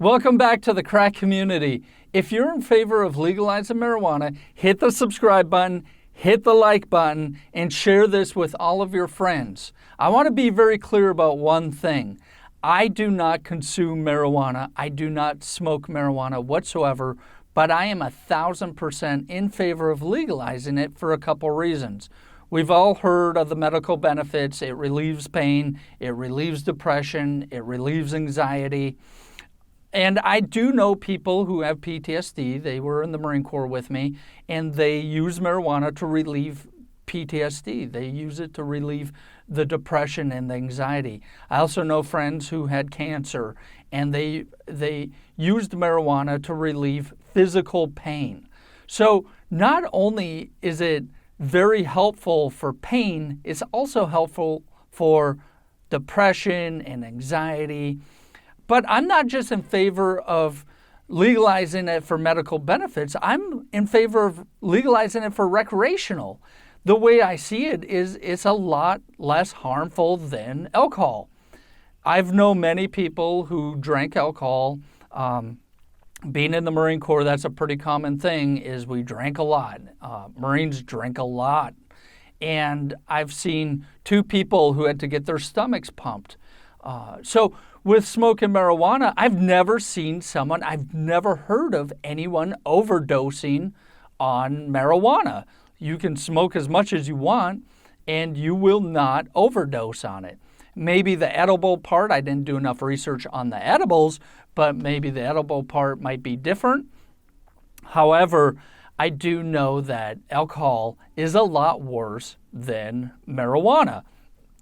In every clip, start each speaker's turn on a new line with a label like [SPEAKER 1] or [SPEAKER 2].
[SPEAKER 1] Welcome back to the crack community. If you're in favor of legalizing marijuana, hit the subscribe button, hit the like button, and share this with all of your friends. I want to be very clear about one thing. I do not consume marijuana. I do not smoke marijuana whatsoever, but I am 1,000% in favor of legalizing it for a couple reasons. We've all heard of the medical benefits. It relieves pain, it relieves depression, it relieves anxiety. And I do know people who have PTSD. They were in the Marine Corps with me, and they use marijuana to relieve PTSD. They use it to relieve the depression and the anxiety. I also know friends who had cancer, and they used marijuana to relieve physical pain. So not only is it very helpful for pain, it's also helpful for depression and anxiety. But I'm not just in favor of legalizing it for medical benefits. I'm in favor of legalizing it for recreational. The way I see it is it's a lot less harmful than alcohol. I've known many people who drank alcohol. Being in the Marine Corps, that's a pretty common thing, is we drank a lot. Marines drink a lot. And I've seen two people who had to get their stomachs pumped. So with smoking marijuana, I've never heard of anyone overdosing on marijuana. You can smoke as much as you want, and you will not overdose on it. Maybe the edible part, I didn't do enough research on the edibles, but maybe the edible part might be different. However, I do know that alcohol is a lot worse than marijuana.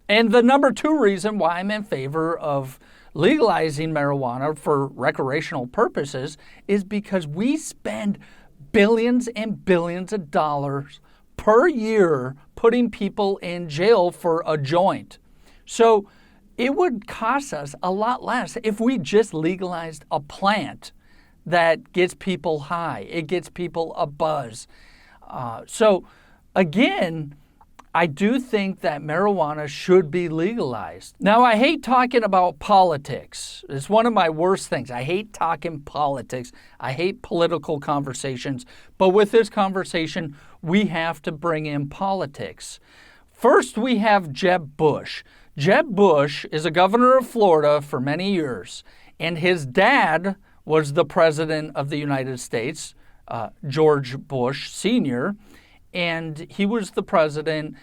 [SPEAKER 1] And the number two reason why I'm in favor of legalizing marijuana for recreational purposes is because we spend billions and billions of dollars per year putting people in jail for a joint. So it would cost us a lot less if we just legalized a plant that gets people high. It gets people a buzz. So again, I do think that marijuana should be legalized. Now, I hate talking about politics. It's one of my worst things. I hate talking politics. I hate political conversations. But with this conversation, we have to bring in politics. First, we have Jeb Bush. Jeb Bush is a governor of Florida for many years, and his dad was the president of the United States, George Bush Sr., and he was the president.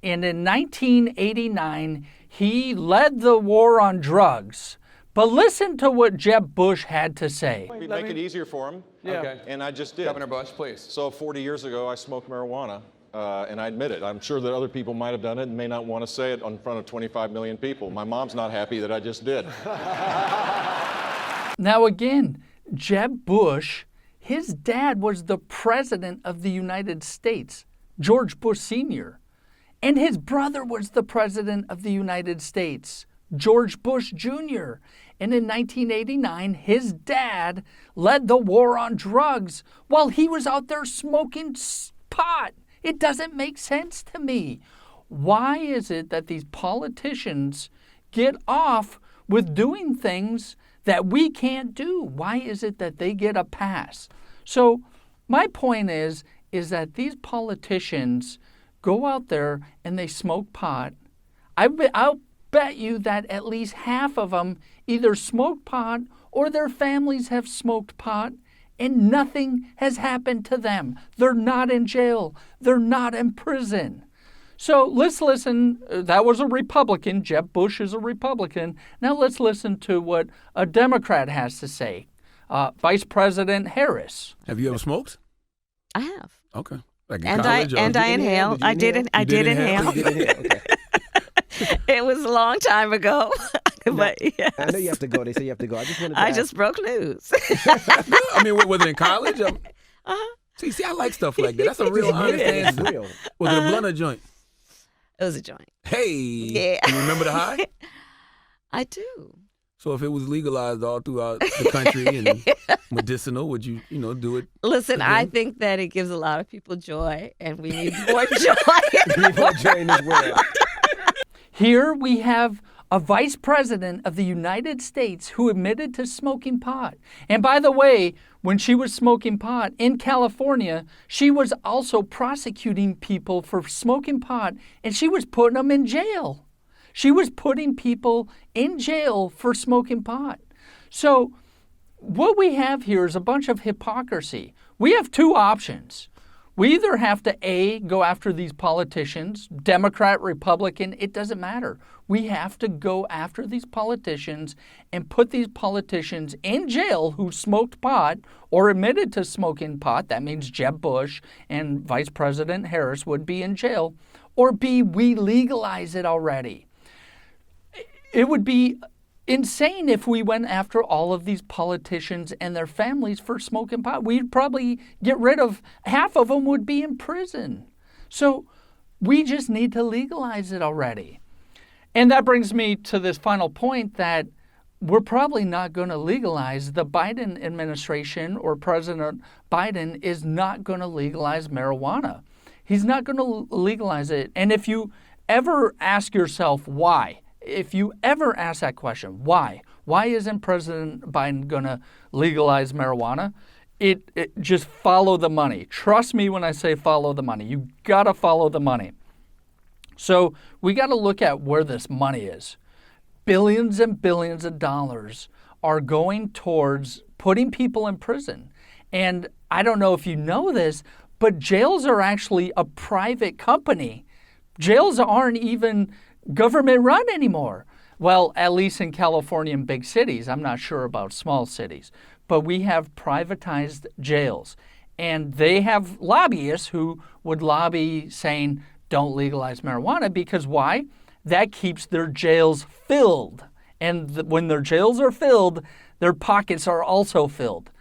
[SPEAKER 1] And in 1989, he led the war on drugs. But listen to what Jeb Bush had to say.
[SPEAKER 2] We make it easier for him.
[SPEAKER 1] Yeah.
[SPEAKER 2] Okay. And I just did.
[SPEAKER 3] Governor Bush, please.
[SPEAKER 2] So 40 years ago, I smoked marijuana, and I admit it. I'm sure that other people might have done it and may not want to say it in front of 25 million people. My mom's not happy that I just did.
[SPEAKER 1] Now again, Jeb Bush, his dad was the president of the United States, George Bush Sr., and his brother was the president of the United States, George Bush Jr. And in 1989, his dad led the war on drugs while he was out there smoking pot. It doesn't make sense to me. Why is it that these politicians get off with doing things that we can't do? Why is it that they get a pass? So my point is that these politicians go out there and they smoke pot. I'll bet you that at least half of them either smoke pot or their families have smoked pot, and nothing has happened to them. They're not in jail. They're not in prison. So let's listen. That was a Republican. Jeb Bush is a Republican. Now let's listen to what a Democrat has to say. Vice President Harris.
[SPEAKER 3] Have you ever smoked?
[SPEAKER 4] I have.
[SPEAKER 3] Okay. Like in
[SPEAKER 4] And
[SPEAKER 3] college,
[SPEAKER 4] I inhale. I did inhale.
[SPEAKER 3] Okay.
[SPEAKER 4] It was a long time ago. But yes.
[SPEAKER 5] I know you have to go. They say you have to go. I just wanted to
[SPEAKER 4] I
[SPEAKER 5] ask.
[SPEAKER 4] just broke news.
[SPEAKER 3] I mean, was it in college? See, I like stuff like that. That's a real honest answer.
[SPEAKER 5] Real.
[SPEAKER 3] Was it a blunt or joint?
[SPEAKER 4] It was a joint.
[SPEAKER 3] Hey.
[SPEAKER 4] Yeah.
[SPEAKER 3] You remember the high?
[SPEAKER 4] I do.
[SPEAKER 3] So if it was legalized all throughout the country and medicinal, would you do it?
[SPEAKER 4] Listen, I
[SPEAKER 3] again?
[SPEAKER 4] think that it gives a lot of people joy, and we need more joy.
[SPEAKER 5] We need more joy in this world.
[SPEAKER 1] Here we have a vice president of the United States who admitted to smoking pot. And by the way, when she was smoking pot in California, she was also prosecuting people for smoking pot, and she was putting them in jail. She was putting people in jail for smoking pot. So what we have here is a bunch of hypocrisy. We have two options. We either have to, A, go after these politicians, Democrat, Republican, it doesn't matter. We have to go after these politicians and put these politicians in jail who smoked pot or admitted to smoking pot. That means Jeb Bush and Vice President Harris would be in jail. Or B, we legalize it already. It would be insane if we went after all of these politicians and their families for smoking pot. We'd probably get rid of half of them would be in prison. So we just need to legalize it already. And that brings me to this final point that we're probably not going to legalize. The Biden administration or President Biden is not going to legalize marijuana. He's not going to legalize it. And if you ever ask yourself why, if you ever ask that question, why isn't President Biden going to legalize marijuana? It just follow the money. Trust me when I say follow the money. You got to follow the money. So we got to look at where this money is. Billions and billions of dollars are going towards putting people in prison. And I don't know if you know this, but jails are actually a private company. Jails aren't even government run anymore. Well, at least in California and big cities. I'm not sure about small cities. But we have privatized jails. And they have lobbyists who would lobby saying, don't legalize marijuana, because why? That keeps their jails filled. And when their jails are filled, their pockets are also filled.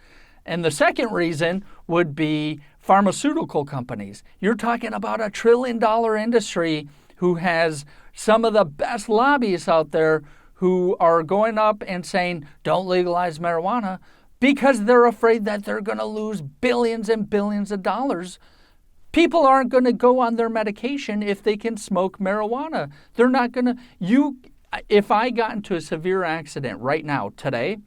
[SPEAKER 1] And the second reason would be pharmaceutical companies. You're talking about $1 trillion industry who has some of the best lobbyists out there who are going up and saying, don't legalize marijuana, because they're afraid that they're going to lose billions and billions of dollars. People aren't going to go on their medication if they can smoke marijuana. They're not going to. If I got into a severe accident right now, today,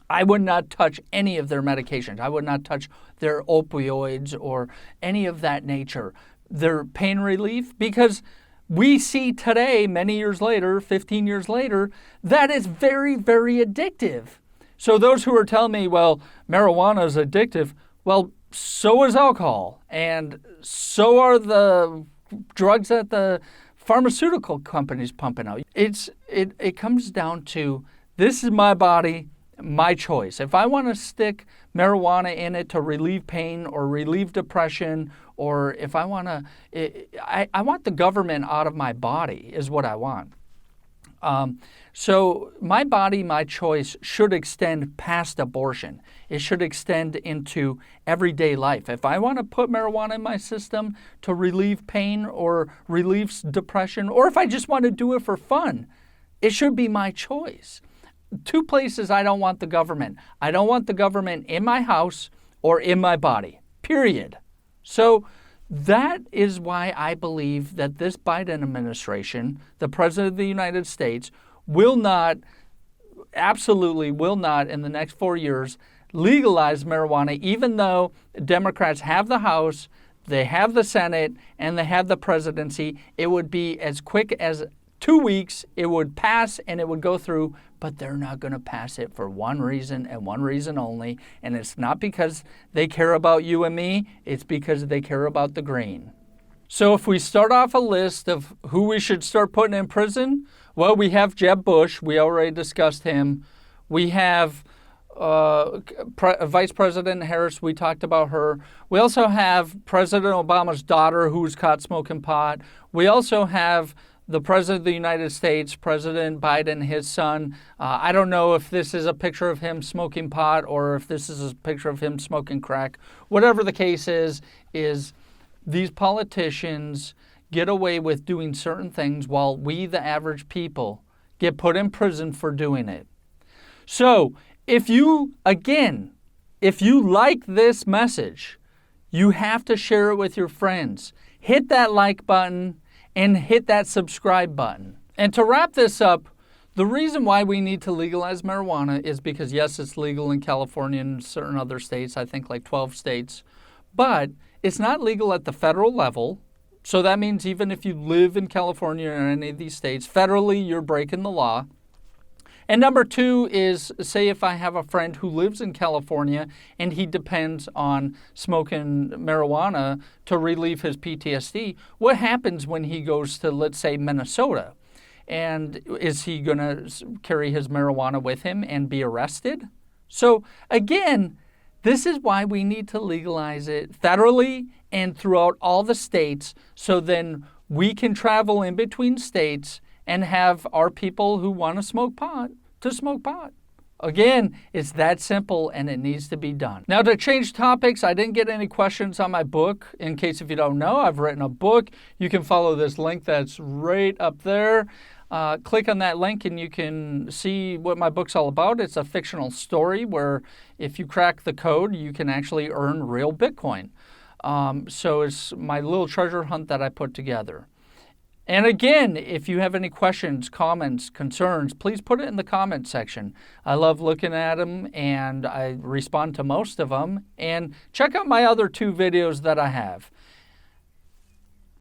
[SPEAKER 1] I would not touch any of their medications. I would not touch their opioids or any of that nature, their pain relief, because we see today, many years later, 15 years later, that is very, very addictive. So those who are telling me, well, marijuana is addictive, well, so is alcohol, and so are the drugs that the pharmaceutical companies pumping out. It comes down to, this is my body, my choice. If I want to stick marijuana in it to relieve pain or relieve depression, or if I want to, I want the government out of my body is what I want. So my body, my choice should extend past abortion. It should extend into everyday life. If I want to put marijuana in my system to relieve pain or relieve depression, or if I just want to do it for fun, it should be my choice. Two places I don't want the government. I don't want the government in my house or in my body, period. So that is why I believe that this Biden administration, the President of the United States, absolutely will not in the next 4 years legalize marijuana, even though Democrats have the House, they have the Senate, and they have the presidency. It would be as quick as 2 weeks, it would pass and it would go through, but they're not going to pass it for one reason and one reason only, and it's not because they care about you and me, it's because they care about the green. So if we start off a list of who we should start putting in prison, well, we have Jeb Bush. We already discussed him. We have Vice President Harris. We talked about her. We also have President Obama's daughter who's caught smoking pot. We also have the President of the United States, President Biden, his son. I don't know if this is a picture of him smoking pot or if this is a picture of him smoking crack. Whatever the case is these politicians get away with doing certain things while we, the average people, get put in prison for doing it. So if you like this message, you have to share it with your friends. Hit that like button and hit that subscribe button. And to wrap this up, the reason why we need to legalize marijuana is because, yes, it's legal in California and certain other states, I think like 12 states, but it's not legal at the federal level. So that means even if you live in California or any of these states, federally you're breaking the law. And number two is, say if I have a friend who lives in California and he depends on smoking marijuana to relieve his PTSD, what happens when he goes to, let's say, Minnesota? And is he going to carry his marijuana with him and be arrested? So again, this is why we need to legalize it federally and throughout all the states, so then we can travel in between states and have our people who want to smoke pot to smoke pot. Again, it's that simple and it needs to be done. Now, to change topics, I didn't get any questions on my book. In case if you don't know, I've written a book. You can follow this link that's right up there. Click on that link and you can see what my book's all about. It's a fictional story where if you crack the code, you can actually earn real Bitcoin. So it's my little treasure hunt that I put together. And again, if you have any questions, comments, concerns, please put it in the comment section. I love looking at them and I respond to most of them. And check out my other 2 videos that I have.